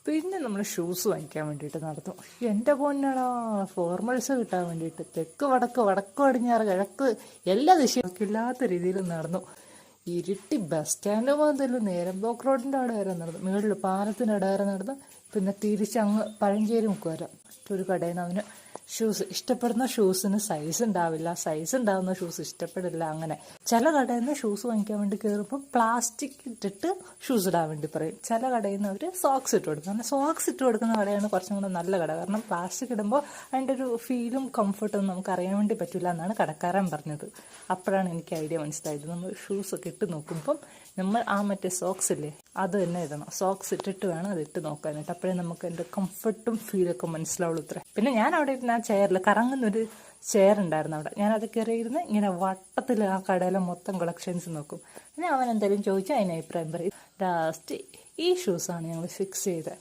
പിന്നെ നമ്മൾ ഷൂസ് വാങ്ങിക്കാൻ വേണ്ടിയിട്ട് നടന്നു. എൻ്റെ പൊന്നടാ, ഫോർമൽസ് കിട്ടാൻ വേണ്ടിയിട്ട് തെക്ക് വടക്ക് വടക്ക് പടിഞ്ഞാറ് കിഴക്ക് എല്ലാ ദിശയും ഇല്ലാത്ത രീതിയിൽ നടന്നു. ഇരുട്ടി ബസ് സ്റ്റാൻഡ് മുതൽ നേരമ്പോക്ക് റോഡിൻ്റെ അവിടെ വരെ നടന്നു, മുകളിൽ പാലത്തിൻ്റെ അവിടെ വരെ നടന്നു. പിന്നെ തിരിച്ചങ്ങ് പഴഞ്ചേരി മുക്ക് വരാം. ഒരു കടയിൽ നിന്ന് അവന് ഷൂസ് ഇഷ്ടപ്പെടുന്ന ഷൂസിന് സൈസ് ഉണ്ടാവില്ല, സൈസ് ഉണ്ടാവുന്ന ഷൂസ് ഇഷ്ടപ്പെടില്ല. അങ്ങനെ ചില കടയിൽ നിന്ന് ഷൂസ് വാങ്ങിക്കാൻ വേണ്ടി കയറുമ്പോൾ പ്ലാസ്റ്റിക് ഇട്ടിട്ട് ഷൂസ് ഇടാൻ വേണ്ടി പറയും. ചില കടയിൽ നിന്ന് അവർ സോക്സ് ഇട്ട് കൊടുക്കും. അങ്ങനെ സോക്സ് ഇട്ട് കൊടുക്കുന്ന കടയാണ് കുറച്ചും കൂടെ നല്ല കട. കാരണം പ്ലാസ്റ്റിക് ഇടുമ്പോൾ അതിൻ്റെ ഒരു ഫീലും കംഫർട്ടും നമുക്ക് അറിയാൻ വേണ്ടി പറ്റില്ല എന്നാണ് കടക്കാരൻ പറഞ്ഞത്. അപ്പോഴാണ് എനിക്ക് ഐഡിയ മനസ്സിലായത്. നമ്മൾ ഷൂസൊക്കെ ഇട്ട് നോക്കുമ്പം നമ്മൾ മറ്റേ സോക്സ് ഇല്ലേ, അത് തന്നെ ഇടണം. സോക്സ് ഇട്ടിട്ട് വേണം അത് ഇട്ട് നോക്കാനായിട്ട്. അപ്പോഴേ നമുക്ക് എൻ്റെ കംഫർട്ടും ഫീലൊക്കെ മനസ്സിലാവുള്ളൂ. ഇത്ര പിന്നെ ഞാൻ അവിടെ ഇരുന്ന ആ ചെയറിൽ കറങ്ങുന്നൊരു ചെയർ ഉണ്ടായിരുന്നു അവിടെ. ഞാനത് കയറിയിരുന്ന് ഇങ്ങനെ വട്ടത്തിൽ ആ കടയിലെ മൊത്തം കളക്ഷൻസ് നോക്കും. പിന്നെ അവൻ എന്തെങ്കിലും ചോദിച്ചാൽ അതിന് അഭിപ്രായം പറയും. ലാസ്റ്റ് ഈ ഷൂസാണ് ഞങ്ങൾ ഫിക്സ് ചെയ്തത്.